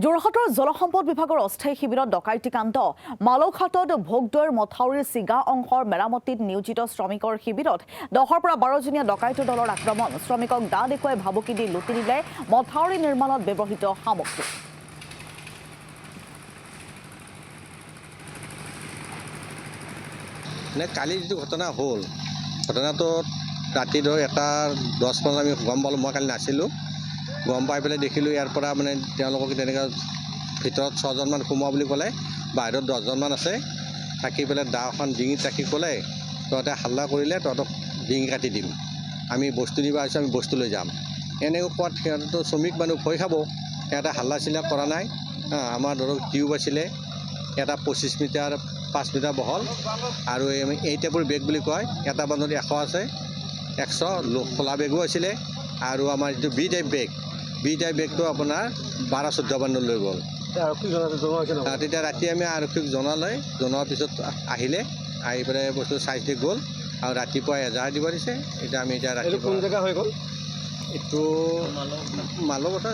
যোৰহাটৰ জলসম্পদ বিভাগৰ অস্থায়ী শিবিৰত ডকাইতি কাণ্ড মালৌঘাটত ভোগদৈৰ মথাউৰিৰ চিগা অংশৰ মেৰামতিত নিয়োজিত শ্ৰমিকৰ শিবিৰত 10ৰ পৰা 12জনীয়া ডকাইতি দলৰ আক্ৰমণ শ্ৰমিকক দা দেখুৱাই ভাবুকি দি লুটি দিলে মথাউৰি নিৰ্মাণত ব্যৱহৃত সামগ্ৰী কালি যিটো ঘটনা হ'ল ঘটনাটোত ৰাতি ধৰ 10:15 আমি গম পালোঁ মই কালি নাছিলোঁ গম পাই পেলাই দেখিলোঁ ইয়াৰ পৰা মানে তেওঁলোকক তেনেকৈ ভিতৰত 6জনমান সোমোৱা বুলি ক'লে বাহিৰত 10জনমান আছে থাকি পেলাই দাখন ডিঙিত ৰাখি ক'লে তহঁতে হাল্লা কৰিলে তহঁতক ডিঙি কাটি দিম আমি বস্তু নিব আহিছোঁ আমি বস্তু লৈ যাম এনেকৈ কোৱাত সিহঁতেতো শ্ৰমিক মানুহ ভয় খাব সিহঁতে হাল্লা চিল্লা কৰা নাই আমাৰ ধৰক টিউব আছিলে এটা 25 মিটাৰ 5 মিটাৰ বহল আৰু এই টাইপৰ বেগ বুলি কয় এটা বান্ধত 100 আছে 100 খোলা বেগো আছিলে আৰু আমাৰ যিটো বি টাইপ বেগটো আপোনাৰ 12-14 বান্ধত লৈ গ'ল তেতিয়া ৰাতি আমি আৰক্ষীক জনোৱাৰ পিছত আহিলে আহি পেলাই বস্তু চাই দি গ'ল আৰু ৰাতিপুৱা এজাহাৰ দিব দিছে এতিয়া আমি এতিয়া ৰাতিপুৱা কোন জেগা হৈ গ'ল এইটো মালৌ কথা